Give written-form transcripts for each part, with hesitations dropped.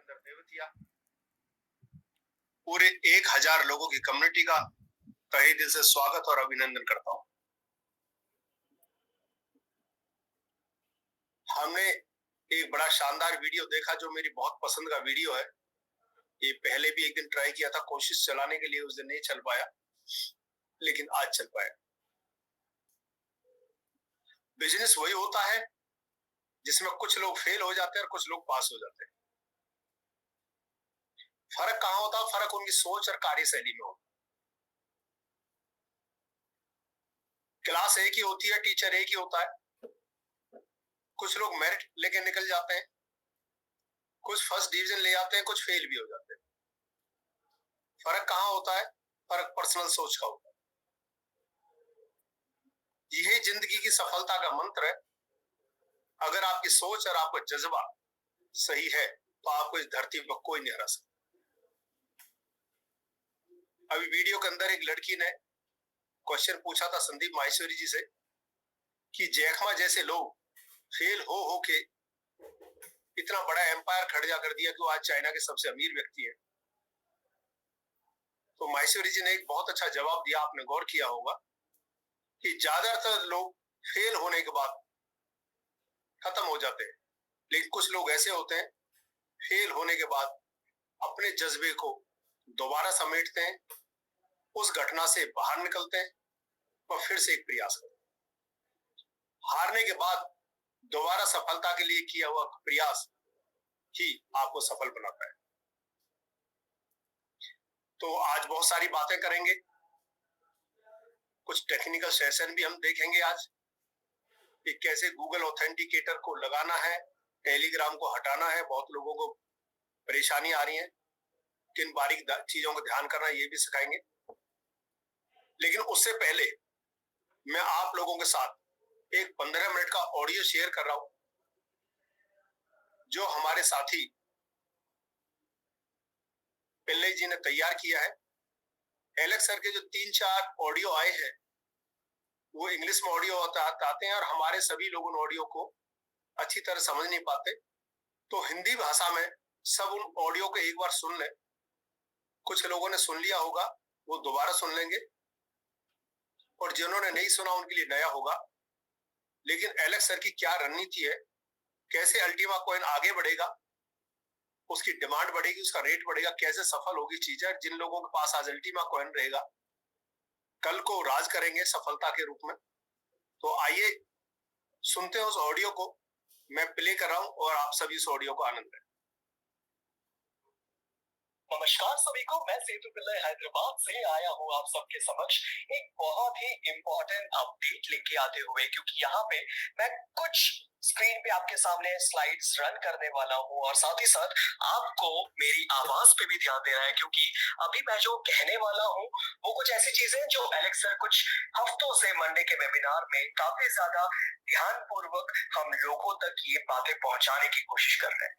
अंदर देवतिया पूरे 1000 लोगों की कम्युनिटी का तहे दिल से स्वागत और अभिनंदन करता हूं। हमने एक बड़ा शानदार वीडियो देखा जो मेरी बहुत पसंद का वीडियो है। ये पहले भी एक दिन ट्राई किया था कोशिश चलाने के लिए, उस दिन नहीं चल पाया, लेकिन आज चल पाया। बिजनेस वही होता है जिसमें कुछ लोग फेल हो जाते हैं और कुछ लोग पास हो जाते हैं। फर्क कहां होता है? फर्क उनकी सोच और कार्यशैली में होता है। क्लास एक ही होती है, टीचर एक ही होता है। कुछ लोग मेरिट लेके निकल जाते हैं, कुछ फर्स्ट डिवीजन ले जाते हैं, कुछ फेल भी हो जाते हैं। फर्क कहां होता है? फर्क पर्सनल सोच का होता है। यही जिंदगी की सफलता का मंत्र है। अगर आपकी सोच और आपका जज्बा सही है तो आपको इस धरती पर कोई नहीं हरा सकता। अभी वीडियो के अंदर एक लड़की ने क्वेश्चन पूछा था संदीप माहेश्वरी जी से कि जैकमा जैसे लोग फेल हो के इतना बड़ा एम्पायर खड़ा कर दिया कि वो आज चाइना के सबसे अमीर व्यक्ति है। तो माहेश्वरी जी ने एक बहुत अच्छा जवाब दिया, आपने गौर किया होगा कि ज्यादातर लोग फेल होने के बाद खत्म हो जाते हैं, लेकिन कुछ लोग ऐसे होते हैं फेल होने के बाद अपने जज्बे को दोबारा समेटते हैं, उस घटना से बाहर निकलते हैं और फिर से एक प्रयास करते हैं। हारने के बाद दोबारा सफलता के लिए किया हुआ प्रयास ही आपको सफल बनाता है। तो आज बहुत सारी बातें करेंगे, कुछ टेक्निकल सेशन भी हम देखेंगे आज कि कैसे गूगल ऑथेंटिकेटर को लगाना है, टेलीग्राम को हटाना है। बहुत लोगों को परेशानी आ रही है, किन बारीक चीजों को ध्यान करना ये भी सिखाएंगे। लेकिन उससे पहले मैं आप लोगों के साथ एक 15 मिनट का ऑडियो शेयर कर रहा हूं जो हमारे साथी पिल्ले जी ने तैयार किया है। एलेक्स सर के जो 3-4 ऑडियो आए हैं वो इंग्लिश में ऑडियो आते हैं और हमारे सभी लोग उन ऑडियो को अच्छी तरह समझ नहीं पाते, तो हिंदी भाषा में सब उन ऑडियो को एक बार सुन लें। कुछ लोगों ने सुन लिया होगा, वो दोबारा सुन लेंगे, और जिन्होंने नहीं सुना उनके लिए नया होगा। लेकिन एलेक्स सर की क्या रणनीति है, कैसे अल्टीमा कॉइन आगे बढ़ेगा, उसकी डिमांड बढ़ेगी, उसका रेट बढ़ेगा, कैसे सफल होगी चीजें। जिन लोगों के पास आज अल्टीमा कॉइन रहेगा कल को राज करेंगे सफलता के रूप में। तो आइए सुनते हैं उस ऑडियो को, मैं प्ले कर रहा हूं और आप सभी उस ऑडियो को आनंद लें। नमस्कार सभी को, मैं सेतु पिल्लई हैदराबाद से आया हूँ आप सबके समक्ष एक बहुत ही इम्पोर्टेंट अपडेट लेके आते हुए, क्योंकि यहाँ पे मैं कुछ स्क्रीन पे आपके सामने स्लाइड्स रन करने वाला हूँ और साथ ही साथ आपको मेरी आवाज पे भी ध्यान देना है, क्योंकि अभी मैं जो कहने वाला हूँ वो कुछ ऐसी चीजें जो एलेक्स सर कुछ हफ्तों से मंडे के वेबिनार में काफी ज्यादा ध्यान पूर्वक हम लोगों तक ये बातें पहुंचाने की कोशिश कर रहे हैं।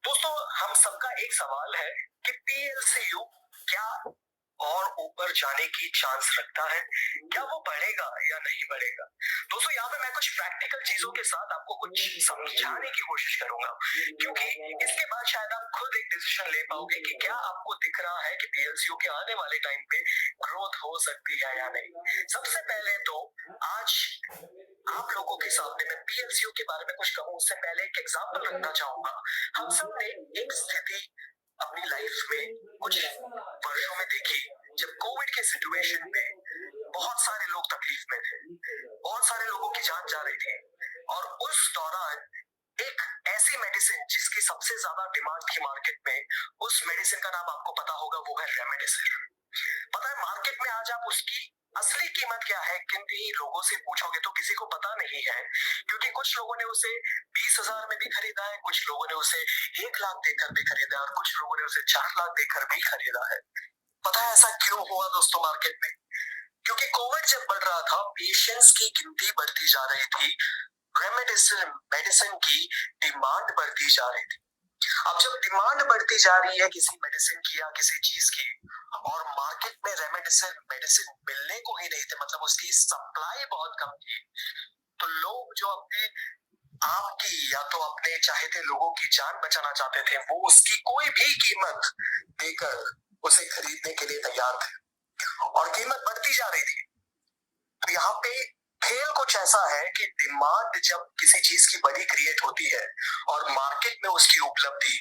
दोस्तों, हम सबका एक सवाल है कि पीएलसीयू क्या और ऊपर जाने की चांस रखता है, क्या वो बढ़ेगा या नहीं बढ़ेगा। दोस्तों, यहाँ पे मैं कुछ प्रैक्टिकल चीजों के साथ आपको कुछ समझाने की कोशिश करूंगा, क्योंकि इसके बाद शायद आप खुद एक डिसीजन ले पाओगे कि क्या आपको दिख रहा है कि पीएलसीयू के आने वाले टाइम पे ग्रोथ हो सकती है या नहीं। सबसे पहले तो आज आप लोगों के सामने मैं पीएलसीयू के बारे में कुछ कहूं उससे पहले एक एग्जांपल रखना चाहूंगा। हम सब ने एक स्थिति अपनी लाइफ में कुछ वर्षों में देखी जब कोविड के सिचुएशन में बहुत सारे लोग तकलीफ में थे, बहुत सारे लोगों की जान जा रही थी, और उस दौरान एक ऐसी मेडिसिन जिसकी सबसे ज्यादा डिमांड थी मार्केट में, उस मेडिसिन का नाम आपको पता होगा, वो है रेमडेसिविर। पता है मार्केट में आज आप उसकी असली कीमत क्या है किन भी लोगों से पूछोगे तो किसी को पता नहीं है, क्योंकि कुछ लोगों ने उसे 20,000 में भी खरीदा है, कुछ लोगों ने उसे 1 लाख देकर भी खरीदा है, और कुछ लोगों ने उसे 4 लाख देकर भी खरीदा है। पता है ऐसा क्यों हुआ दोस्तों मार्केट में? क्योंकि कोविड जब बढ़ रहा था, पेशेंट्स की गिनती बढ़ती जा रही थी, रेमडेसिविर मेडिसिन की डिमांड बढ़ती जा रही थी। अब जब डिमांड बढ़ती जा रही है किसी मेडिसिन की या किसी चीज की, और मार्केट में रेमडेसिविर मेडिसिन मिलने को ही नहीं थे, मतलब उसकी सप्लाई बहुत कम थी, तो लोग जो अपने आपकी या तो अपने चाहते लोगों की जान बचाना चाहते थे, वो उसकी कोई भी कीमत देकर उसे खरीदने के लिए तैयार थे और कीमत बढ़ती जा रही थी। तो यहाँ पे खेल कुछ ऐसा है कि डिमांड जब किसी चीज की बड़ी क्रिएट होती है और मार्केट में उसकी उपलब्धि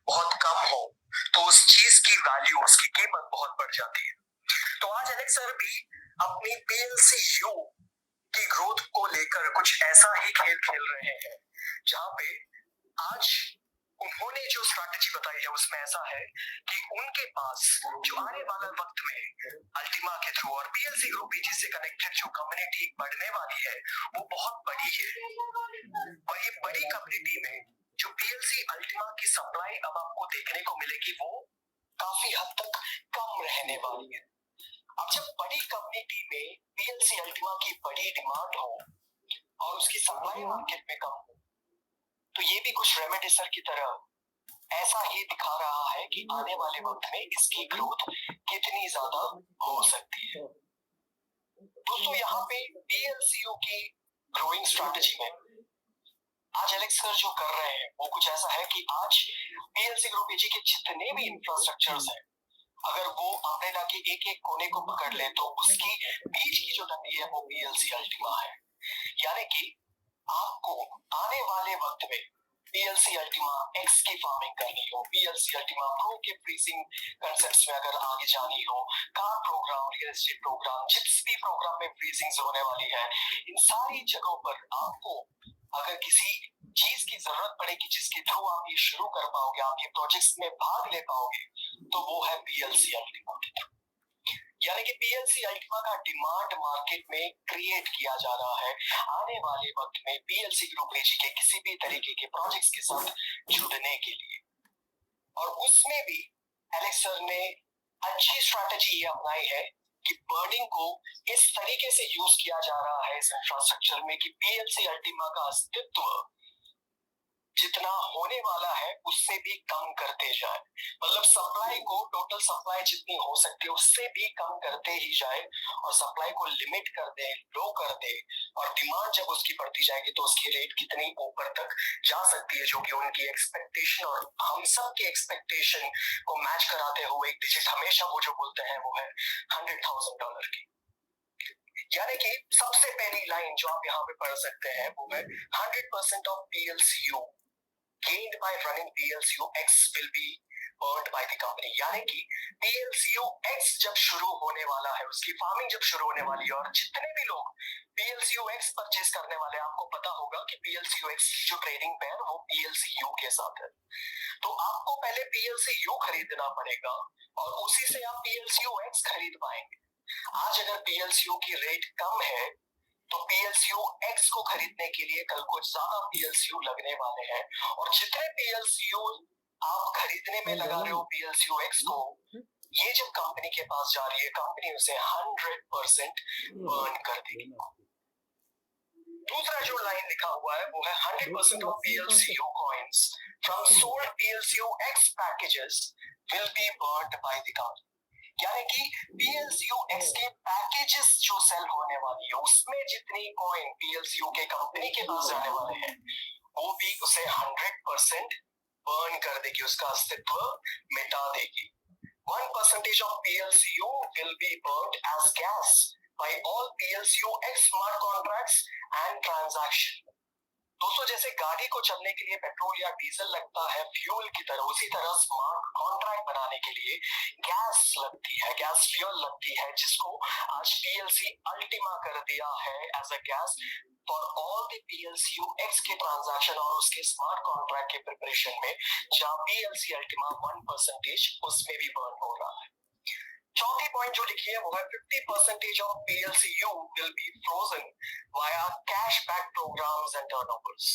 बहुत कम हो, तो उस चीज की वैल्यू, उसकी कीमत बहुत बढ़ जाती है। तो आज एलेक्स सर भी अपनी पीएलसीयू की ग्रोथ को लेकर कुछ ऐसा ही खेल खेल रहे हैं, जहां पे आज उन्होंने जो स्ट्रैटेजी बताई है उसमें ऐसा है कि उनके पास जो आने वाला वक्त में अल्टीमा के थ्रू और पीएलसी ग्रुप बीजी से कनेक्टेड जो कम्युनिटी बढ़ने वाली है वो बहुत बड़ी है, और ये बड़ी कम्युनिटी में जो पीएलसी अल्टीमा की सप्लाई अब आपको देखने को मिलेगी वो काफी हद तक कम रहने वाली है। अब जब बड़ी कम्युनिटी में पीएलसी अल्टीमा की बड़ी डिमांड हो और उसकी सप्लाई मार्केट में कम हो, तो ये भी कुछ रेमेडिसर की तरह ऐसा ही दिखा रहा है कि आने वाले वक्त में इसकी ग्रोथ कितनी ज्यादा हो सकती है। दोस्तों यहाँ पे पीएलसीयू की ग्रोइंग स्ट्रैटेजी में आज एलेक्स सर जो कर रहे हैं वो कुछ ऐसा है कि आज पीएलसी ग्रुप एजी के जितने भी इंफ्रास्ट्रक्चर्स हैं, अगर वो अम्ब्रेला के एक एक कोने को पकड़ ले तो उसकी बीच की जो डंडी है वो पीएलसी अल्टीमा है। यानी कि आपको आने वाले वक्त में पीएलसी अल्टीमा एक्स की फार्मिंग करनी हो, पीएलसी अल्टीमा प्रो के फ्रीजिंग कंसेप्ट्स में अगर आगे जानी हो, car programme, real estate programme, जिस भी प्रोग्राम में फ्रीजिंग होने वाली है, इन सारी जगहों पर आपको अगर किसी चीज की जरूरत पड़ेगी जिसके थ्रू आप ये शुरू कर पाओगे, आप ये प्रोजेक्ट्स में भाग ले पाओगे, तो वो है पीएलसी अल्टीमा के थ्रू। यानी कि पीएलसी अल्टीमा का डिमांड मार्केट में क्रिएट किया जा रहा है आने वाले वक्त में पीएलसी ग्रुप एजी के किसी भी तरीके के प्रोजेक्ट्स के साथ जुड़ने के लिए। और उसमें भी एलेक्स सर ने अच्छी स्ट्रैटेजी ये अपनाई है कि बर्डिंग को इस तरीके से यूज किया जा रहा है इस इंफ्रास्ट्रक्चर में कि पीएलसी अल्टीमा का अस्तित्व जितना होने वाला है उससे भी कम करते जाए, मतलब सप्लाई को, टोटल सप्लाई जितनी हो सकती है उससे भी कम करते ही जाए और सप्लाई को लिमिट कर दे, लो कर दे, और डिमांड जब उसकी बढ़ती जाएगी तो उसकी रेट कितनी ऊपर तक जा सकती है, जो कि उनकी एक्सपेक्टेशन और हम सब की एक्सपेक्टेशन को मैच कराते हुए एक डिजिट हमेशा वो जो बोलते हैं वो है $100,000 की। यानी कि सबसे पहली लाइन जो आप यहाँ पे पढ़ सकते हैं वो है 100% of PLCU gained by running PLCU X will be earned by the company। यानी कि PLCU X जब शुरू होने वाला है, उसकी फार्मिंग जब शुरू होने वाली है और जितने भी लोग PLCU X परचेज करने वाले हैं, आपको पता होगा कि PLCU X की जो ट्रेडिंग पेयर वो PLCU के साथ है, तो आपको पहले PLCU खरीदना पड़ेगा और उसी से आप PLCU X खरीद पाएंगे। आज अगर PLCU की रेट कम है तो PLCU X को खरीदने के लिए कल को ज्यादा PLCU लगने वाले हैं, और जितने PLCU आप खरीदने में लगा रहे हो PLCU X को, ये जब कंपनी के पास जा रही है, कंपनी उसे 100% बर्न कर देगी। दूसरा जो लाइन लिखा हुआ है वो है 100% of PLCU coins from sold PLCU X packages will be burned by the company। यानी कि PLCU X के पैकेजेस जो सेल होने वाली है उसमें जितनी कॉइन PLCU के कंपनी के पास जाने वाले हैं वो भी उसे 100% बर्न कर देगी, उसका अस्तित्व मिटा देगी। 1% of PLCU will be burned as gas by all PLCU X smart contracts and transaction। दोस्तों जैसे गाड़ी को चलने के लिए पेट्रोल या डीजल लगता है फ्यूल की तरह, उसी तरह स्मार्ट कॉन्ट्रैक्ट बनाने के लिए गैस लगती है, गैस फ्यूल लगती है, जिसको आज पीएलसी अल्टीमा कर दिया है as a gas for all the PLCU X के ट्रांजैक्शन और उसके स्मार्ट कॉन्ट्रैक्ट के प्रिपरेशन में, जहां पीएलसी अल्टीमा 1% उसमें भी बर्न हो रहा है। चौथी पॉइंट जो लिखी है वो है 50% of PLCU will be frozen via cashback programs and turnovers।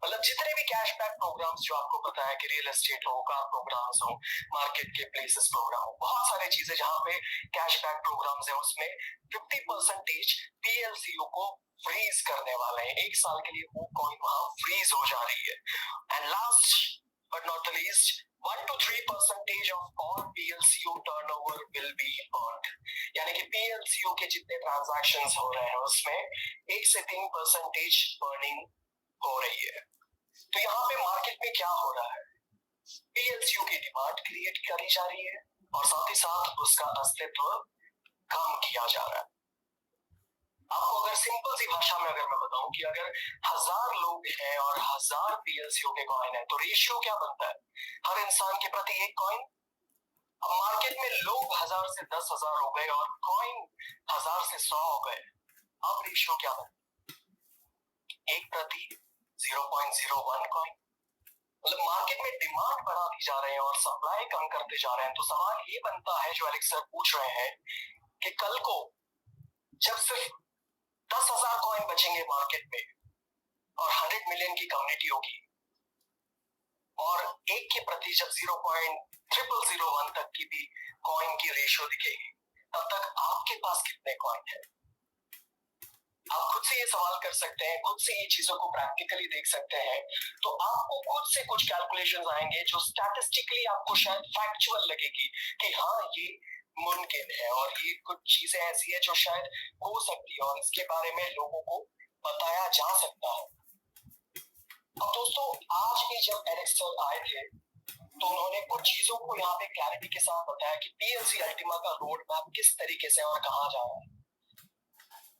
मतलब जितने भी कैशबैक प्रोग्राम्स जो आपको पता है कि रियल एस्टेट हो, कार प्रोग्राम्स हो, मार्केट के प्लेसेस प्रोग्राम हो, बहुत सारी चीजें जहां पे कैशबैक प्रोग्राम्स है, उसमें 50% PLCU को फ्रीज करने वाले हैं। एक साल के लिए वो कॉइन वहां फ्रीज हो जा रही है। And last but not the least 1 to 3% of all PLCU turnover will be burned। यानी कि PLCU के जितने ट्रांजैक्शंस हो रहे हैं उसमें 1 से 3% बर्निंग हो रही है। तो यहाँ पे मार्केट में क्या हो रहा है, पीएलसीयू की डिमांड क्रिएट करी जा रही है और साथ ही साथ उसका अस्तित्व कम किया जा रहा है। आपको अगर सिंपल सी भाषा में अगर मैं बताऊं कि अगर 1000 लोग हैं और 1000 पीएलसीयू के कॉइन है तो रेशियो क्या बनता है, हर इंसान के प्रति एक कॉइन। अब मार्केट में लोग 1000 से 10,000 हो गए और कॉइन 1000 से 100 हो गए, अब रेशियो क्या बनता है, 1 प्रति 0.01 कॉइन। मतलब मार्केट में डिमांड बढ़ा दी जा रहे हैं और सप्लाई कम करते जा रहे हैं। तो सवाल ये बनता है जो एलेक्स सर पूछ रहे हैं कि कल को जब सिर्फ 10,000 कॉइन बचेंगे मार्केट में और 100 मिलियन की कम्युनिटी होगी और एक के प्रति जब 0.0001 तक की भी कॉइन की रेशियो दिखेगी, तब तक आपके पास कितने कॉइन है। आप खुद से ये सवाल कर सकते हैं, खुद से ये चीजों को प्रैक्टिकली देख सकते हैं। तो आपको खुद से कुछ कैलकुलेशंस आएंगे जो स्टैटिस्टिकली आपको शायद फैक्चुअल लगेगी कि हाँ ये मुमकिन है और ये कुछ चीजें ऐसी है जो शायद हो सकती है और इसके बारे में लोगों को बताया जा सकता है। अब दोस्तों आज भी जब एलेक्स सर आए थे तो उन्होंने कुछ चीजों को यहाँ पे क्लैरिटी के साथ बताया कि पीएलसी अल्टीमा का रोड मैप किस तरीके से और कहाँ जा रहा है।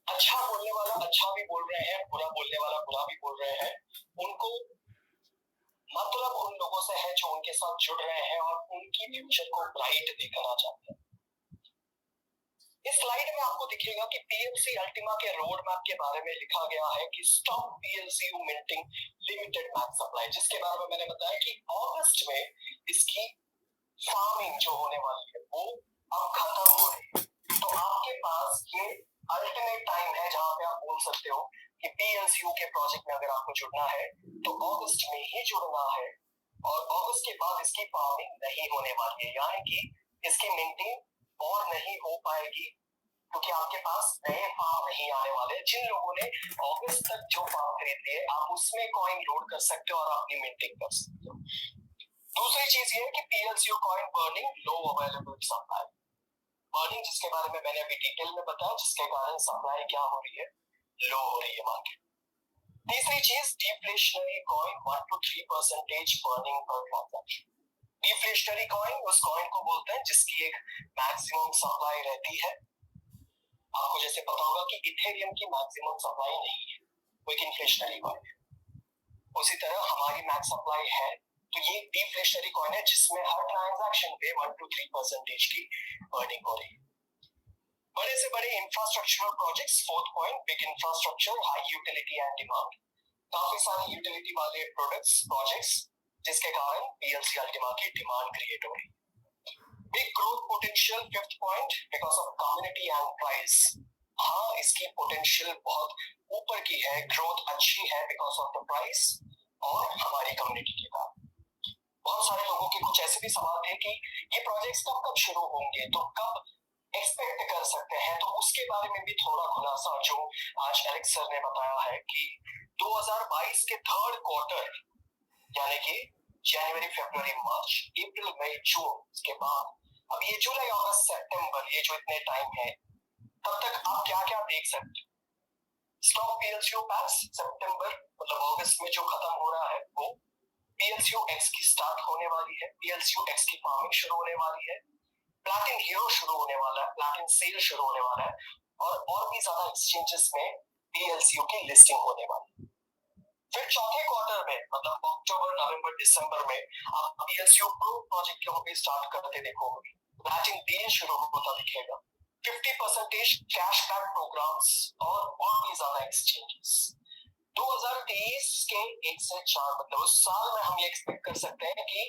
अच्छा बोलने वाला अच्छा भी बोल रहे हैं, बुरा बोलने वाला बुरा भी बोल रहे हैं। उनको मतलब उन लोगों से है जो उनके साथ जुड़ रहे हैं और उनकी फ्यूचर को ब्राइट देखना चाहते हैं। इस स्लाइड में आपको दिखेगा कि पीएलसी अल्टीमा के रोड मैप के बारे में लिखा गया है कि stop PLCU minting limited max supply, जिसके बारे में मैंने बताया कि अगस्त में इसकी फार्मिंग जो होने वाली है वो अब खत्म हो रही है। तो आपके पास ये अल्टरनेट टाइम है जहां पे आप बोल सकते हो कि पीएलसीयू के प्रोजेक्ट में अगर आपको जुड़ना है तो अगस्त में ही जुड़ना है और अगस्त के बाद इसकी फार्मिंग नहीं होने वाली है, यानी कि इसकी मिंटिंग और नहीं हो पाएगी क्योंकि आपके पास नए फार्म नहीं आने वाले। जिन लोगों ने अगस्त तक जो फार्म खरीद लिए आप उसमें कॉइन लोड कर सकते हो और अपनी मिंटिंग कर सकते हो। दूसरी चीज ये है कि पीएलसीयू कॉइन बर्निंग लो अवेलेबल सप्लाई, बर्निंग जिसके बारे में मैंने अभी डिटेल में बताया, जिसके कारण सप्लाई क्या हो रही है, लो हो रही है मार्केट। तीसरी चीज डिफ्लेशनरी कॉइन 1 to 3% बर्निंग पर ट्रांजैक्शन। डिफ्लेशनरी कॉइन उस कॉइन को बोलते हैं जिसकी एक मैक्सिमम सप्लाई रहती है। आपको जैसे पता होगा कि इथेरियम की मैक्सिमम सप्लाई नहीं है, वो एक इन्फ्लेशनरी कॉइन है। उसी तरह हमारी मैक्स सप्लाई है, तो ये डिफ्लेशनरी कॉइन है जिसमें हर ट्रांजैक्शन पे 1 to 3% की अर्निंग हो रही है। बड़े से बड़े infrastructural projects, fourth point, big infrastructure, high utility and demand, काफी सारे यूटिलिटी वाले प्रोडक्ट्स प्रोजेक्ट्स जिसके कारण पीएलसी अल्टीमा की डिमांड क्रिएट हो रही है। Big growth potential, fifth point, because of community and price. हाँ इसकी पोटेंशियल बहुत ऊपर की है, ग्रोथ अच्छी है बिकॉज ऑफ द प्राइस और हमारी कम्युनिटी के कारण। बहुत सारे लोगों के कुछ ऐसे भी सवाल थे कि ये प्रोजेक्ट्स कब शुरू होंगे, तो कब एक्सपेक्ट कर सकते हैं, तो उसके बारे में भी थोड़ा खुलासा जो आज एलेक्स सर ने बताया है कि 2022 के थर्ड क्वार्टर यानी कि जनवरी, फरवरी, मार्च, अप्रैल, मई, जून, इसके बाद अब ये जुलाई, अगस्त, सितंबर, ये जो इतने टाइम है तब तक आप क्या क्या देख सकते हैं। स्टॉक पीएलसीयू पैक्स सितंबर मतलब अगस्त में जो खत्म हो रहा है वो पीएलसीयू एक्स की स्टार्ट होने वाली है, पीएलसीयू एक्स की फार्मिंग शुरू होने वाली है, प्लैटिन हीरो शुरू होने वाला है, प्लैटिन सेल शुरू होने वाला है और भी ज्यादा एक्सचेंजेस में पीएलसीयू की लिस्टिंग होने वाली है। फिर चौथे क्वार्टर में मतलब अक्टूबर, नवंबर, दिसंबर में आप पीएलसीयू प्रो प्रोजेक्ट को भी स्टार्ट करते देखोगे, प्लैटिन डील शुरू होता दिखेगा, 50% कैशबैक प्रोग्राम्स और भी ज्यादा एक्सचेंजेस। 2023 के 1 से 4 मतलब उस साल में हम ये एक्सपेक्ट कर सकते हैं कि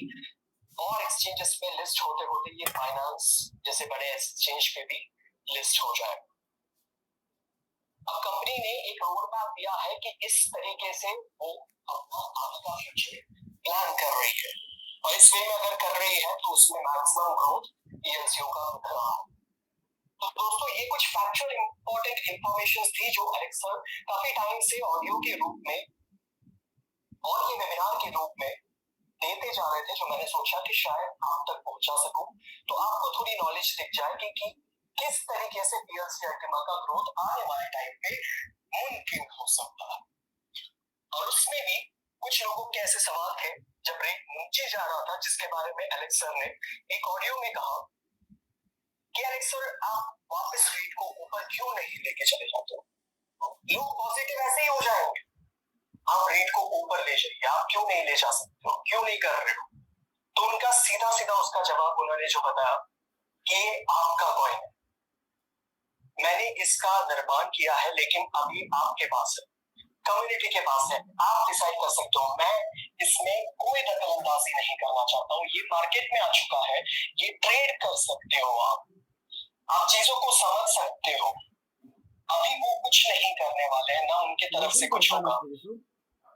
और एक्सचेंजेस पे लिस्ट होते होते ये फाइनेंस जैसे बड़े एक्सचेंज पे भी लिस्ट हो जाए। अब कंपनी ने एक रोड मैप दिया है कि इस तरीके से वो अपना आगे का फ्यूचर प्लान कर रही है और इस वे में अगर कर रही है तो उसमें मैक्सिमम ग्रोथ पीएलसीयू का दिख रहा है। तो दोस्तों ये कुछ फैक्चुअल इंपॉर्टेंट इंफॉर्मेशन थी जो एलेक्स सर काफी टाइम से ऑडियो के रूप में और ये वेबिनार के रूप में देते जा रहे थे, जो मैंने सोचा कि शायद आप तक पहुंचा सकूं तो आपको थोड़ी नॉलेज दिख जाएगी कि किस तरीके से पीएलसी अल्टीमा का ग्रोथ आने वाले टाइम पे मुमकिन हो सकता है। और उसमें भी कुछ लोगों के ऐसे सवाल थे जब रेट नीचे जा रहा था, जिसके बारे में एलेक्स सर ने एक ऑडियो में कहा कि एलेक्स सर आप वापस रेट को ऊपर क्यों नहीं लेके चले जाते हो, लोग पॉजिटिव ऐसे ही हो जाएंगे, आप रेट को ऊपर ले जाइए, आप क्यों नहीं ले जा सकते हो, क्यों नहीं कर रहे हो। तो उनका सीधा सीधा उसका जवाब उन्होंने जो बताया कि आपका कॉइन है, मैंने इसका निर्माण किया है लेकिन अभी आपके पास है, कम्युनिटी के पास है, आप डिसाइड कर सकते हो, मैं इसमें कोई दखल अंदाजी नहीं करना चाहता हूँ, ये मार्केट में आ चुका है, ये ट्रेड कर सकते हो आप चीजों को समझ सकते हो। अभी वो कुछ नहीं करने वाले हैं, ना उनके तरफ से कुछ होगा।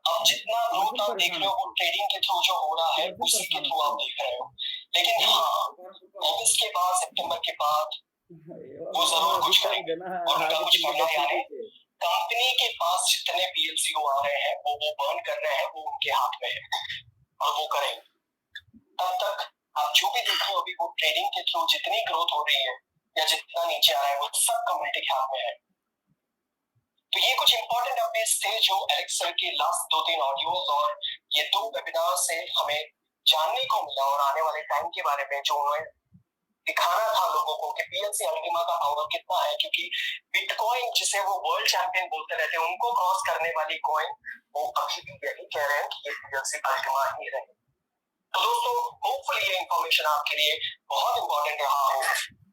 अब जितना ग्रोथ आप देख रहे हो वो ट्रेडिंग के थ्रू जो हो रहा है उसी के थ्रू आप देख रहे हो, लेकिन हाँ अगस्त के बाद, सितंबर के बाद वो जरूर कुछ करेंगे और उनका कुछ करना, यानी कंपनी के पास जितने पीएलसीओ आ रहे हैं वो बर्न कर रहे हैं, वो उनके हाथ में है और वो करेंगे। तब तक आप जो भी देख रहे हो अभी वो ट्रेडिंग के थ्रू जितनी ग्रोथ हो रही है या जितना नीचे आ रहा है वो सब कम्युनिटी के हाथ में है। तो ये कुछ इंपॉर्टेंट अपडेट्स थे जो एलेक्स सर के लास्ट 2-3 ऑडियोज और ये 2 वेबिनार से हमें जानने को मिला, और आने वाले टाइम के बारे में जो उन्होंने दिखाना था लोगों को कि पीएलसी अल्टीमा का पावर कितना है, क्योंकि बिटकॉइन जिसे वो वर्ल्ड चैंपियन बोलते रहते हैं उनको क्रॉस करने वाली कॉइन वो अभी भी यही कह रहे हैं कि ये पीएलसी अल्टीमा ही रहे। तो दोस्तों होपफुली ये इंफॉर्मेशन आपके लिए बहुत इंपॉर्टेंट रहा हो,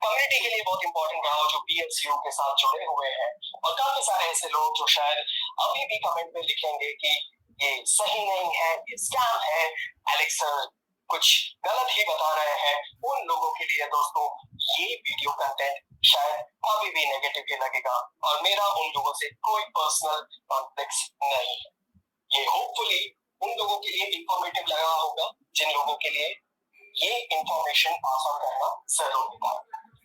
कम्युनिटी के लिए बहुत इंपॉर्टेंट रहा हो जो पीएलसीओ के साथ जुड़े हुए हैं, और काफी सारे ऐसे लोग जो शायद अभी भी कमेंट में लिखेंगे कि ये सही नहीं है, ये स्कैम है, एलेक्स सर कुछ गलत ही बता रहे हैं। उन लोगों के लिए दोस्तों ये वीडियो कंटेंट शायद अभी भी नेगेटिव ही लगेगा, और मेरा उन लोगों से कोई पर्सनल कॉन्फ्लिक्ट नहीं है। ये होपफुली उन लोगों के लिए इंफॉर्मेटिव लगा होगा जिन लोगों के लिए ये इंफॉर्मेशन पास ऑन करना जरूरी था।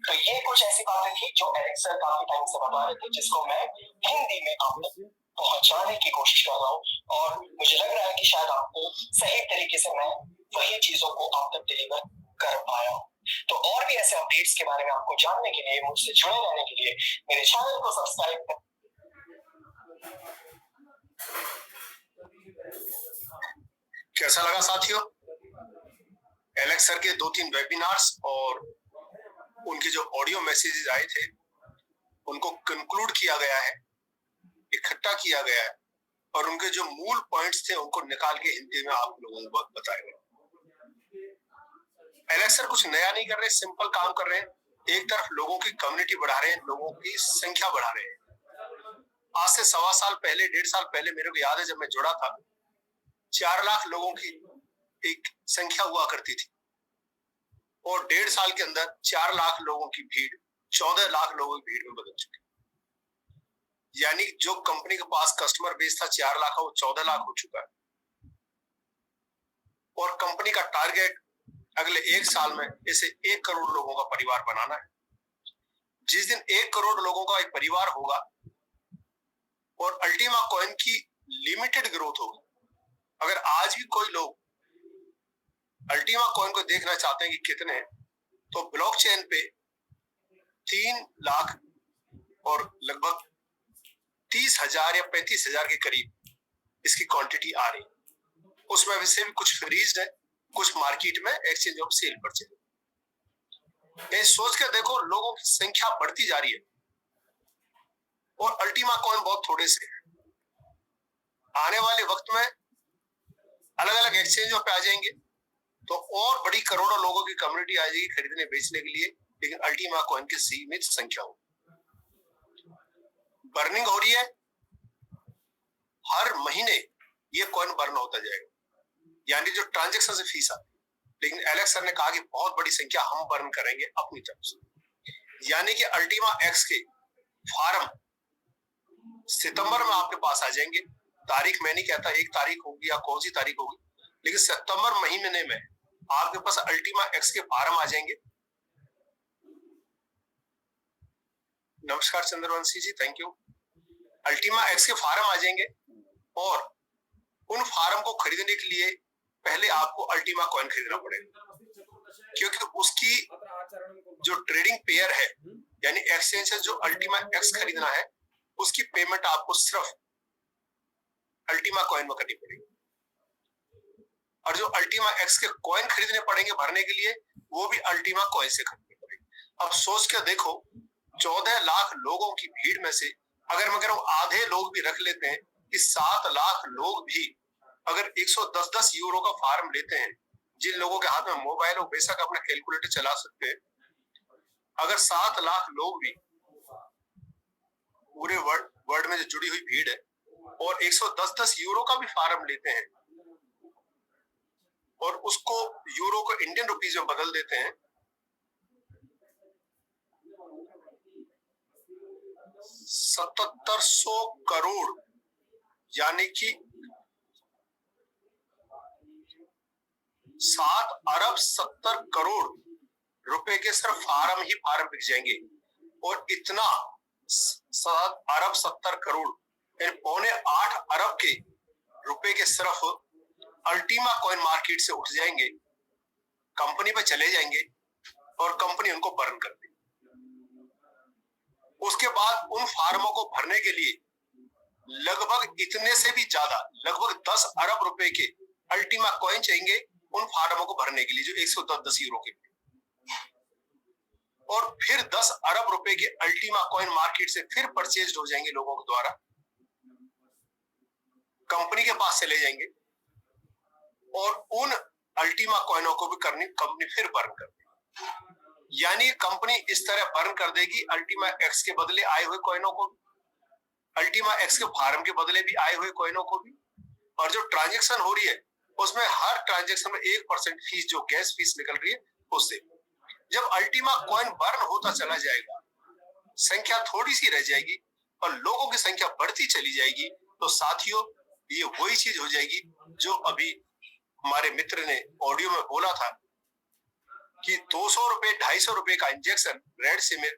तो ये कुछ ऐसी बातें थी जो एलेक्स सर काफी टाइम से बता रहे थे, जिसको मैं हिंदी में आप तक पहुंचाने की कोशिश कर रहा हूँ, और मुझे लग रहा है कि शायद आपको सही तरीके से मैं वही चीजों को आप तक डिलीवर कर पाया हूँ। तो और भी ऐसे अपडेट्स के बारे में आपको जानने के लिए, मुझसे जुड़े रहने के लिए मेरे चैनल को सब्सक्राइब करें। कैसा लगा साथियों एलेक्स सर के 2-3 वेबिनार्स और उनके जो ऑडियो मैसेजेस आए थे उनको कंक्लूड किया गया है, इकट्ठा किया गया है, और उनके जो मूल पॉइंट्स थे उनको निकाल के हिंदी में आप लोगों को बताया गया। एलेक्स सर कुछ नया नहीं कर रहे, सिंपल काम कर रहे हैं। एक तरफ लोगों की कम्युनिटी बढ़ा रहे हैं, लोगों की संख्या बढ़ा रहे हैं। आज से 1.25 साल पहले, 1.5 साल पहले मेरे को याद है जब मैं जुड़ा था 4 लाख लोगों की एक संख्या हुआ करती थी, और 1.5 साल के अंदर 4 लाख लोगों की भीड़ 14 लाख लोगों की भीड़ में बदल चुकी। यानी जो कंपनी के पास कस्टमर बेस था 4 लाख का वो 14 लाख हो चुका है, और कंपनी का टारगेट अगले 1 साल में इसे 1 करोड़ लोगों का परिवार बनाना है। जिस दिन 1 करोड़ लोगों का एक परिवार होगा और अल्टीमा कॉइन की लिमिटेड ग्रोथ होगी, अगर आज भी कोई लोग अल्टीमा कॉइन को देखना चाहते हैं कि कितने हैं, तो ब्लॉकचेन पे 3 लाख और लगभग 30,000 या 35,000 के करीब इसकी क्वांटिटी आ रही है। उसमें से भी कुछ फ्रीज्ड है, कुछ मार्केट में एक्सचेंज ऑफ सेल परचेज। ये सोच के देखो लोगों की संख्या बढ़ती जा रही है और अल्टीमा कॉइन बहुत थोड़े से है। आने वाले वक्त में अलग अलग एक्सचेंजों पे आ जाएंगे तो और बड़ी करोड़ों लोगों की कम्युनिटी आ जाएगी खरीदने बेचने के लिए, लेकिन अल्टीमा कॉइन की सीमित संख्या हो। बर्निंग हो रही है, हर महीने ये कॉइन बर्न होता जाएगा, यानी जो ट्रांजैक्शन से फीस आती है। लेकिन एलेक्स सर ने कहा कि बहुत बड़ी संख्या हम बर्न करेंगे अपनी तरफ से, यानी कि अल्टीमा एक्स के फार्म सितंबर में आपके पास आ जाएंगे। तारीख मैं नहीं कहता 1 तारीख होगी या कौन सी तारीख होगी, लेकिन सितंबर महीने में आपके पास अल्टीमा एक्स के फार्म आ जाएंगे। नमस्कार चंद्रवंशी जी, थैंक यू। अल्टीमा एक्स के फार्म आ जाएंगे और उन फार्म को खरीदने के लिए पहले आपको अल्टीमा कॉइन खरीदना पड़ेगा, क्योंकि उसकी जो ट्रेडिंग पेयर है यानी एक्सचेंज से जो अल्टीमा एक्स खरीदना है उसकी पेमेंट आपको सिर्फ अल्टीमा कॉइन में करनी पड़ेगी, और जो अल्टीमा एक्स के कॉइन खरीदने पड़ेंगे भरने के लिए, वो भी अल्टीमा कॉइन से खरीदने पड़ेंगे। अब सोच के देखो, 14 लाख लोगों की भीड़ में से अगर मैं कह रहा हूं आधे लोग भी रख लेते हैं कि 7 लाख लोग भी अगर 110 यूरो का फार्म लेते हैं, जिन लोगों के हाथ में मोबाइल हो बेशक अपना कैलकुलेटर चला सकते हैं, अगर 7 लाख लोग भी पूरे वर्ल्ड में जो जुड़ी हुई भीड़ है और 110 यूरो का भी फार्म लेते हैं और उसको यूरो को इंडियन रुपीज में बदल देते हैं, 7700 करोड़ यानी कि 7 अरब 70 करोड़ रुपए के सिर्फ फार्म ही फार्म बिक जाएंगे। और इतना 7 अरब 70 करोड़ यानी 7.25 अरब के रुपए के सिर्फ अल्टीमा कॉइन मार्केट से उठ जाएंगे, कंपनी पे चले जाएंगे और कंपनी उनको बर्न कर देगी। उसके बाद उन फार्मों को भरने के लिए लगभग इतने से भी ज्यादा, लगभग 10 अरब रुपए के अल्टीमा कॉइन चाहिए उन फार्मों को भरने के लिए जो 110 यूरो के, और फिर 10 अरब रुपए के अल्टीमा कॉइन मार्केट से फिर परचेज हो जाएंगे लोगों के द्वारा, कंपनी के पास चले जाएंगे और उन अल्टीमा कॉइनों को भी कंपनी फिर बर्न कर देगी। यानी कंपनी इस तरह बर्न कर देगी अल्टीमा एक्स के बदले आए हुए कॉइनों को, अल्टीमा एक्स के फार्म के बदले भी आए हुए कॉइनों को भी, और जो ट्रांजेक्शन हो रही है उसमें हर ट्रांजेक्शन में 1% फीस जो गैस फीस निकल रही है उससे। जब अल्टीमा कॉइन बर्न होता चला जाएगा, संख्या थोड़ी सी रह जाएगी और लोगों की संख्या बढ़ती चली जाएगी, तो साथियों ये वही चीज हो जाएगी जो अभी हमारे मित्र ने ऑडियो में बोला था कि 200 रुपए 250 रुपए का इंजेक्शन रेड सिमिर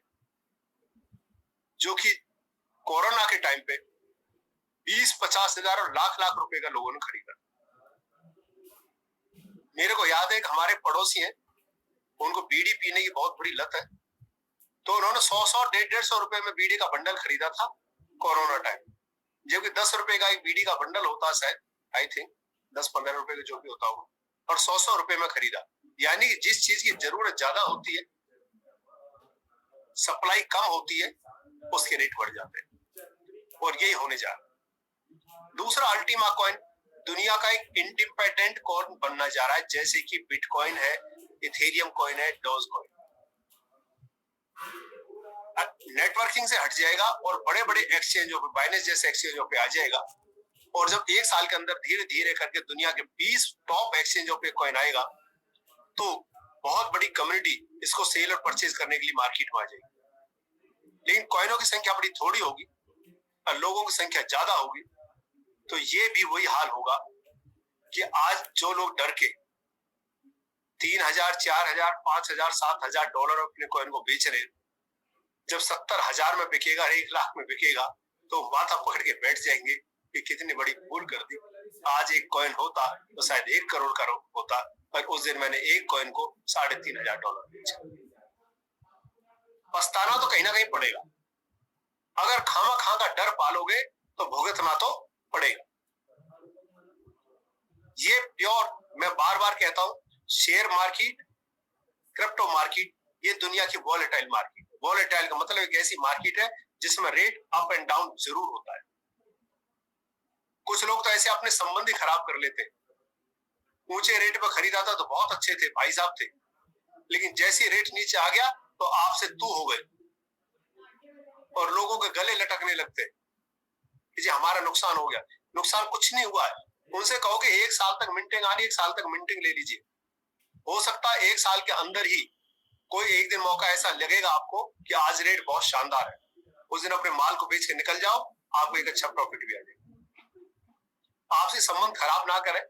जो कि कोरोना के टाइम पे 20-50 हजार और लाख लाख रुपए का लोगों ने खरीदा। मेरे को याद है कि हमारे पड़ोसी हैं, उनको बीड़ी पीने की बहुत बड़ी लत है, तो उन्होंने 100-100 150 रुपए में बीड़ी का बंडल खरीदा था कोरोना टाइम, जबकि 10 रुपए का एक बीड़ी का बंडल होता है शायद, आई थिंक 10-15 रुपए का जो भी होता होगा, और 100-100 रुपए में खरीदा। यानी कि जिस चीज की जरूरत ज्यादा होती है, सप्लाई कम होती है, उसके रेट बढ़ जाते हैं, और यही होने जा रहा। दूसरा, अल्टीमा कॉइन दुनिया का एक इंडिपेंडेंट कॉइन बनना जा रहा है, जैसे कि बिटकॉइन है, इथेरियम कॉइन है, डॉज कॉइन। नेटवर्किंग से हट जाएगा और बड़े बड़े एक्सचेंजों पे, बाइनेंस जैसे एक्सचेंजों पे आ जाएगा, और जब एक साल के अंदर धीरे धीरे करके दुनिया के 20 टॉप एक्सचेंजों पे कॉइन आएगा, तो बहुत बड़ी कम्युनिटी इसको सेल और परचेज करने के लिए मार्केट में आ जाएगी। लेकिन कॉइनों की संख्या बड़ी थोड़ी होगी और लोगों की संख्या ज्यादा होगी, तो ये भी वही हाल होगा कि आज जो लोग डर के 3000, 4000, 5000, 7000 डॉलर अपने कॉइन को बेच रहे हैं, जब 70,000 में बिकेगा, 1 लाख में बिकेगा, तो माथा पकड़ के बैठ जाएंगे कि कितनी बड़ी भूल कर दी। आज एक कॉइन होता तो शायद 1 करोड़ का होता, और उस दिन मैंने एक कॉइन को $3,500 बेचा। पछताना तो कहीं ना कहीं पड़ेगा। अगर खामा खा का डर पालोगे तो भुगतना तो पड़ेगा। ये प्योर, मैं बार बार कहता हूं, शेयर मार्केट, क्रिप्टो मार्केट, ये दुनिया की वॉलेटाइल मार्केट। वॉलेटाइल का मतलब एक ऐसी मार्केट है जिसमें रेट अप एंड डाउन जरूर होता है। कुछ लोग तो ऐसे अपने संबंध ही खराब कर लेते हैं। ऊंचे रेट पर खरीदा था तो बहुत अच्छे थे, भाई साहब थे, लेकिन जैसी रेट नीचे आ गया तो आपसे तू हो गए और लोगों के गले लटकने लगते कि जी हमारा नुकसान हो गया। नुकसान कुछ नहीं हुआ है। उनसे कहो कि 1 साल तक मिंटिंग आनी, 1 साल तक मिंटिंग ले लीजिए। हो सकता है 1 साल के अंदर ही कोई एक दिन मौका ऐसा लगेगा आपको कि आज रेट बहुत शानदार है, उस दिन अपने माल को बेच के निकल जाओ, आपको एक अच्छा प्रॉफिट भी आ जाएगा। आपसे संबंध खराब ना करें।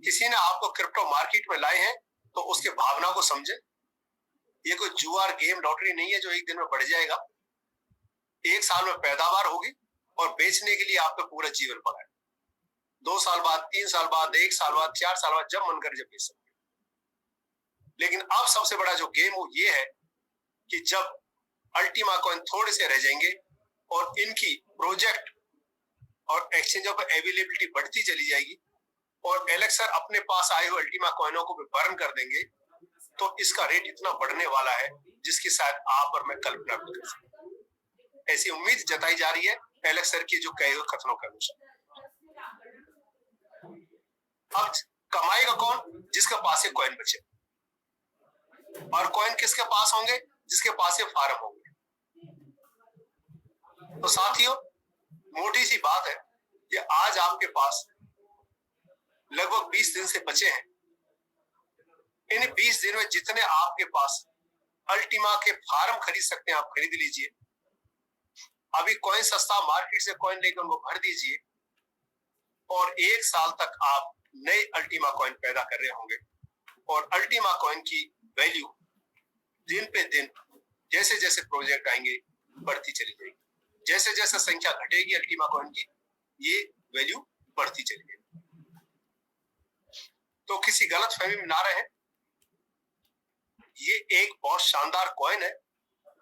किसी ने आपको क्रिप्टो मार्केट में लाए हैं तो उसके भावना को समझे। ये कोई जुआर गेम लॉटरी नहीं है जो एक दिन में बढ़ जाएगा। 1 साल में पैदावार होगी और बेचने के लिए आपका पूरा जीवन पड़ा है। 2 साल बाद, 3 साल बाद, 1 साल बाद, 4 साल बाद, जब मन करे जब बेच सकते। लेकिन अब सबसे बड़ा जो गेम वो ये है कि जब अल्टीमा कॉइन थोड़े से रह जाएंगे और इनकी प्रोजेक्ट और एक्सचेंजों पर अवेलेबिलिटी बढ़ती चली जाएगी और एलेक्सर अपने पास आए हुए अल्टीमा कॉइनों को भी बर्न कर देंगे, तो इसका रेट इतना बढ़ने वाला है जिसकी शायद आप और मैं कल्पना भी कर सकते। ऐसी उम्मीद जताई जा रही है एलेक्सर की जो कहे हुए कथनों के अनुसार। अब कमाएगा कौन? जिसके पास ये कॉइन बचे, और कॉइन किसके पास होंगे? जिसके पास ये फार्म होंगे। तो साथियों, मोटी सी बात है कि आज आपके पास लगभग 20 दिन से बचे हैं। इन 20 दिन में जितने आपके पास अल्टीमा के फार्म खरीद सकते हैं आप खरीद लीजिए। अभी कॉइन सस्ता, मार्केट से कॉइन लेकर उनको भर दीजिए और 1 साल तक आप नए अल्टीमा कॉइन पैदा कर रहे होंगे और अल्टीमा कॉइन की वैल्यू दिन पे दिन जैसे जैसे प्रोजेक्ट आएंगे बढ़ती चली जाएगी। जैसे जैसे संख्या घटेगी अल्टीमा कॉइन की, ये वैल्यू बढ़ती चली जाएगी। तो किसी गलत फहमी में ना रहे, ये एक बहुत शानदार कॉइन है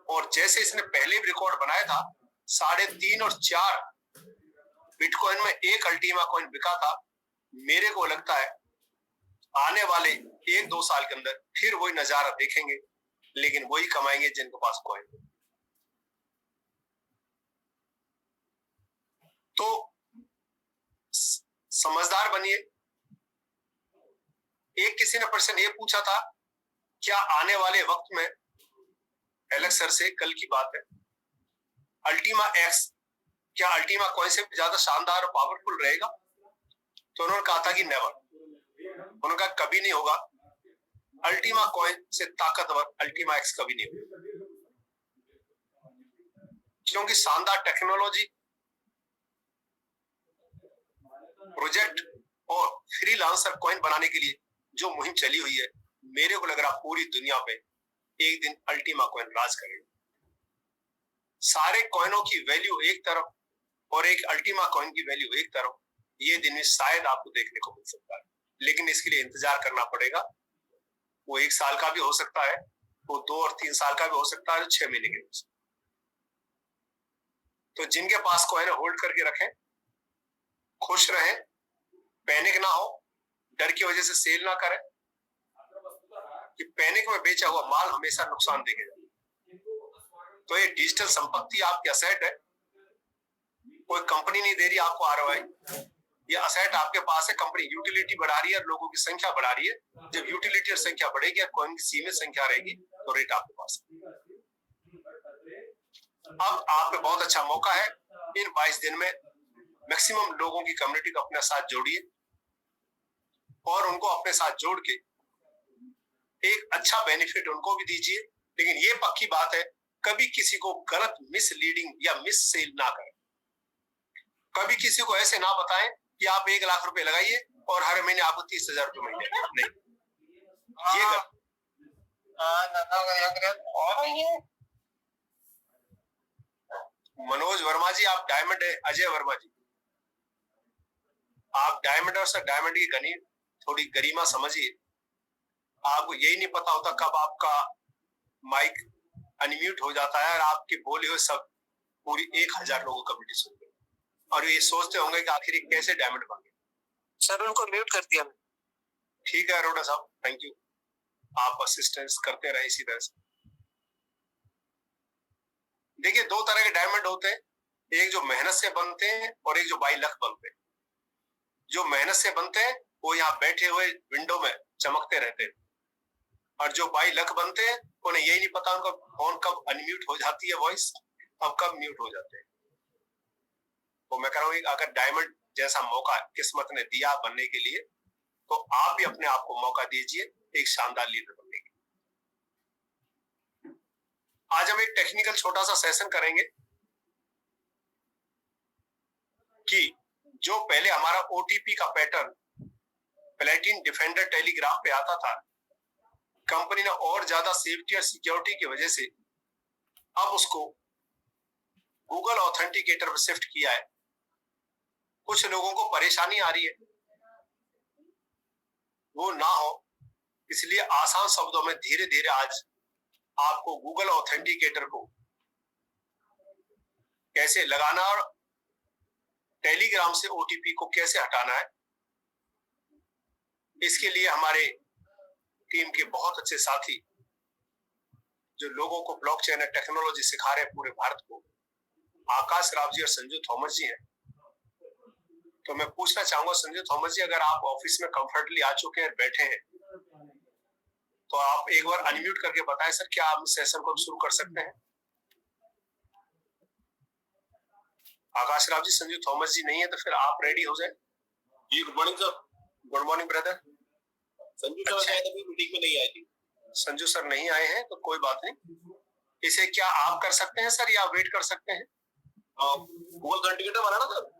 और जैसे इसने पहले भी रिकॉर्ड बनाया था 3.5 और 4 बिटकॉइन में एक अल्टीमा कॉइन बिका था। मेरे को लगता है आने वाले 1-2 साल के अंदर फिर वही नजारा देखेंगे, लेकिन वही कमाएंगे जिनके पास कॉइन। तो समझदार बनिए। एक किसी ने प्रश्न ये पूछा था, क्या आने वाले वक्त में, एलेक्सर से कल की बात है, अल्टीमा एक्स क्या अल्टीमा कॉइन से ज्यादा शानदार और पावरफुल रहेगा? तो उन्होंने कहा था कि नेवर। उन्होंने कहा कभी नहीं होगा। अल्टीमा कॉइन से ताकतवर अल्टीमा एक्स कभी नहीं होगा, क्योंकि शानदार टेक्नोलॉजी, प्रोजेक्ट और फ्रीलांसर कॉइन बनाने के लिए जो मुहिम चली हुई है, मेरे को लग रहा पूरी दुनिया पे एक दिन अल्टीमा कॉइन राज करेगा। सारे कॉइनों की वैल्यू एक तरफ और एक अल्टीमा कॉइन की वैल्यू एक तरफ, ये दिन में शायद आपको देखने को मिल सकता है, लेकिन इसके लिए इंतजार करना पड़ेगा। वो 1 साल का भी हो सकता है, वो 2 और 3 साल का भी हो सकता है, 6 महीने के हो सकता है। तो जिनके पास कॉइन होल्ड करके रखें, खुश रहें, पैनिक ना हो, डर की वजह से सेल ना करें कि पैनिक में बेचा हुआ माल हमेशा नुकसान देगा। तो ये डिजिटल संपत्ति आपकी असेट है, कोई कंपनी नहीं दे रही आपको आरओआई, ये असेट आपके पास है। कंपनी यूटिलिटी बढ़ा रही है, लोगों की संख्या बढ़ा रही है। जब यूटिलिटी और संख्या बढ़ेगी और कॉइन की सीमित संख्या रहेगी तो रेट आपके पास है। अब आप पे बहुत अच्छा मौका है, इन 22 दिन में मैक्सिमम लोगों की कम्युनिटी को अपने साथ जोड़िए और उनको अपने साथ जोड़ के एक अच्छा बेनिफिट उनको भी दीजिए। लेकिन ये पक्की बात है, कभी किसी को गलत मिसलीडिंग या मिस सेल ना करें। कभी किसी को ऐसे ना बताएं कि आप 1 लाख रुपए लगाइए और हर महीने आपको 30,000 रुपए मिलेंगे। नहीं, ये गलत। मनोज वर्मा जी, आप डायमंड है। अजय वर्मा जी, आप डायमंड और सर डायमंड की गनी थोड़ी गरिमा समझिए। आपको यही नहीं पता होता कब आपका माइक अनम्यूट हो जाता है और आपके बोले हुए सब पूरी 1000 लोगों का कम्युनिटी सुनते हैं और ये सोचते होंगे कि आखिर कैसे डायमंड बन गए। सर उनको म्यूट कर दिया। ठीक है अरोड़ा साहब, थैंक यू, आप असिस्टेंस करते रहे इसी तरह से। देखिए, 2 तरह के डायमंड होते हैं, एक जो मेहनत से बनते हैं और एक जो बाई लक बनते हैं। जो मेहनत से बनते हैं वो यहाँ बैठे हुए विंडो में चमकते रहते हैं, और जो बाई लक बनते हैं उन्हें यही नहीं पता उनका फोन कब अनम्यूट हो जाती है, वॉइस और कब म्यूट हो जाते हैं। तो मैं कह रहा हूँ, अगर डायमंड जैसा मौका किस्मत ने दिया बनने के लिए, तो आप भी अपने आप को मौका दीजिए एक शानदार लीडर बनने के। आज हम एक टेक्निकल छोटा सा सेशन करेंगे कि जो पहले हमारा ओटीपी का पैटर्न प्लेटिन डिफेंडर टेलीग्राम पे आता था, कंपनी ने और ज्यादा सेफ्टी और सिक्योरिटी की वजह से अब उसको गूगल ऑथेंटिकेटर पर शिफ्ट किया है। कुछ लोगों को परेशानी आ रही है, वो ना हो इसलिए आसान शब्दों में धीरे धीरे आज आपको गूगल ऑथेंटिकेटर को कैसे लगाना और टेलीग्राम से ओटीपी को कैसे हटाना है, इसके लिए हमारे टीम के बहुत अच्छे साथी जो लोगों को ब्लॉकचेन टेक्नोलॉजी सिखा रहे हैं पूरे भारत को, आकाश राव जी और संजू थॉमस जी हैं। तो मैं पूछना चाहूंगा संजू थॉमस जी, अगर आप ऑफिस में कंफर्टेबली आ चुके हैं, बैठे हैं, तो आप एक बार अनम्यूट करके बताएं सर, क्या आप सेशन को शुरू कर सकते हैं? आकाश राव जी, संजू थॉमस जी नहीं है तो फिर आप रेडी हो जाए। जी good morning sir. Good morning brother. Sanju sir शायद अभी मीटिंग में नहीं आए थे। संजू सर नहीं आए हैं तो कोई बात नहीं, इसे क्या आप कर सकते हैं सर या वेट कर सकते हैं? गूगल ऑथेंटिकेटर बना ना सर?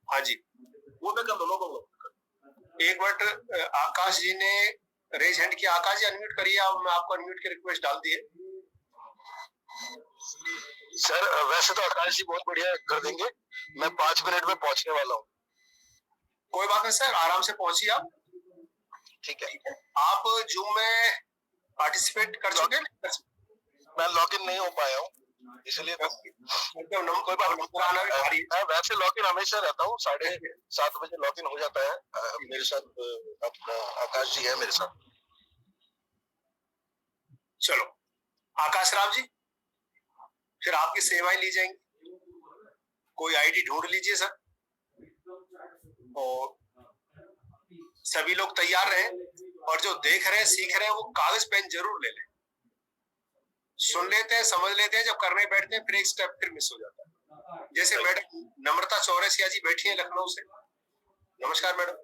हाँ जी, वो मैं कर दूंगा। एक मिनट, आकाश जी ने रेज हैंड किया। आकाश जी अनम्यूट करिए, मैं आपको अनम्यूट की रिक्वेस्ट डाल दी है। सर वैसे तो आकाश जी बहुत बढ़िया कर देंगे, मैं 5 मिनट में पहुंचने वाला हूँ। कोई बात नहीं सर, आराम से पहुंचिए आप। ठीक है। आप जूम में पार्टिसिपेट कर चुके हैं? मैं लॉग इन नहीं हो पाया हूँ, इसलिए कोई बात नहीं, मैं वैसे लॉग इन हमेशा रहता हूँ, 7:30 बजे लॉग इन हो जाता है। मेरे साथ अपना आकाश जी है मेरे साथ। चलो आकाश राव जी, फिर आपकी सेवाएं ली जाएंगी। कोई आईडी ढूंढ लीजिए सर, और सभी लोग तैयार रहे, और जो देख रहे हैं सीख रहे हैं वो कागज पेन जरूर ले लें। सुन लेते हैं, समझ लेते हैं, जब करने बैठते हैं फिर एक स्टेप फिर मिस हो जाता है। जैसे मैडम नम्रता चौरसिया जी बैठी हैं लखनऊ से। नमस्कार मैडम,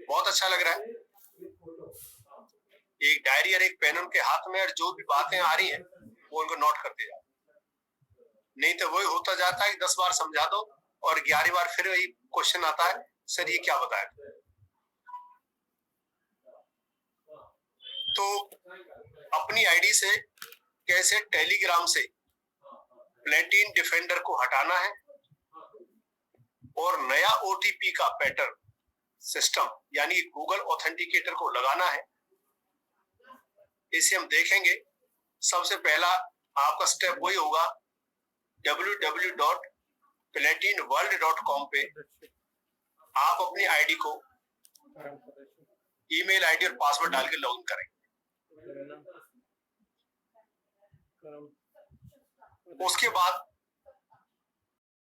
बहुत अच्छा लग रहा है। एक डायरी और एक पेन उनके हाथ में, और जो भी बातें आ रही हैं वो उनको नोट करते जाओ, नहीं तो वही होता जाता है कि 10 बार समझा दो और 11वीं बार फिर वही क्वेश्चन आता है, सर ये क्या बताया। तो अपनी आईडी से कैसे टेलीग्राम से प्लेटिन डिफेंडर को हटाना है और नया ओटीपी का पैटर्न सिस्टम यानी गूगल ऑथेंटिकेटर को लगाना है, इसे हम देखेंगे। सबसे पहला आपका स्टेप वही होगा, www.platinworld.com पे आप अपनी आईडी को ईमेल आईडी और पासवर्ड डाल के लॉगिन करेंगे। उसके बाद